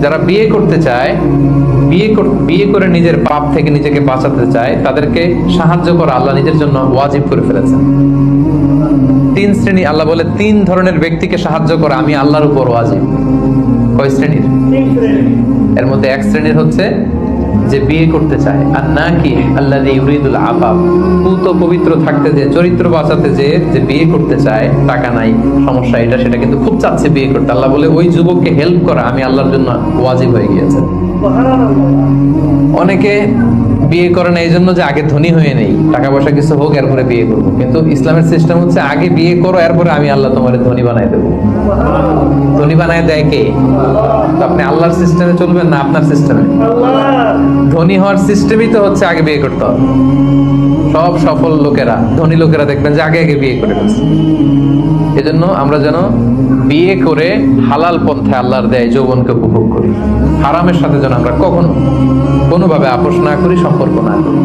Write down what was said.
যারা বিয়ে করতে চায়, বিয়ে করে নিজের পাপ থেকে নিজেকে বাঁচাতে চায়, তাদেরকে সাহায্য করা আল্লাহ নিজের জন্য ওয়াজিব করে ফেলেছেন। তিন শ্রেণী, আল্লাহ বলে তিন ধরনের ব্যক্তিকে সাহায্য করা আমি আল্লাহর উপর ওয়াজিব। কয় শ্রেণীর? এর মধ্যে এক শ্রেণীর হচ্ছে যে বিয়ে করতে চায়, আর নাকি আল্লাযী ইউরিদুল আফাফ, পুত পবিত্র থাকতে যে, চরিত্র বাঁচাতে যে বিয়ে করতে চায়, টাকা নাই, সমস্যা এটা সেটা, কিন্তু খুব চাচ্ছে বিয়ে করতে। আল্লাহ বলে ওই যুবককে হেল্প করা আমি আল্লাহর জন্য ওয়াজিব হয়ে গিয়েছে। অনেকে বিয়ে করে না এই জন্য যে আগে ধনী হয়ে নেই, টাকা পয়সা কিছু হোক এরপরে বিয়ে করবো, কিন্তু ইসলামের সিস্টেম হচ্ছে আগে বিয়ে করো, এরপরে আমি আল্লাহ তোমার ধনী বানায় দেবো। ধনী বানায় দেয় কে? তো আপনি আল্লাহর সিস্টেমে চলবেন না আপনার সিস্টেমে? ধনী হওয়ার সিস্টেমই তো হচ্ছে আগে বিয়ে করতে হবে। সব সফল লোকেরা, ধনী লোকেরা দেখবেন যে আগে আগে বিয়ে করে ফেলছে। এজন্য আমরা যেন বিয়ে করে হালাল পন্থায় আল্লাহর দেয় যৌবনকে উপভোগ করি। হারামের সাথে যেন আমরা কখনো কোনোভাবে আপোষ না করি, সম্পর্ক না করি।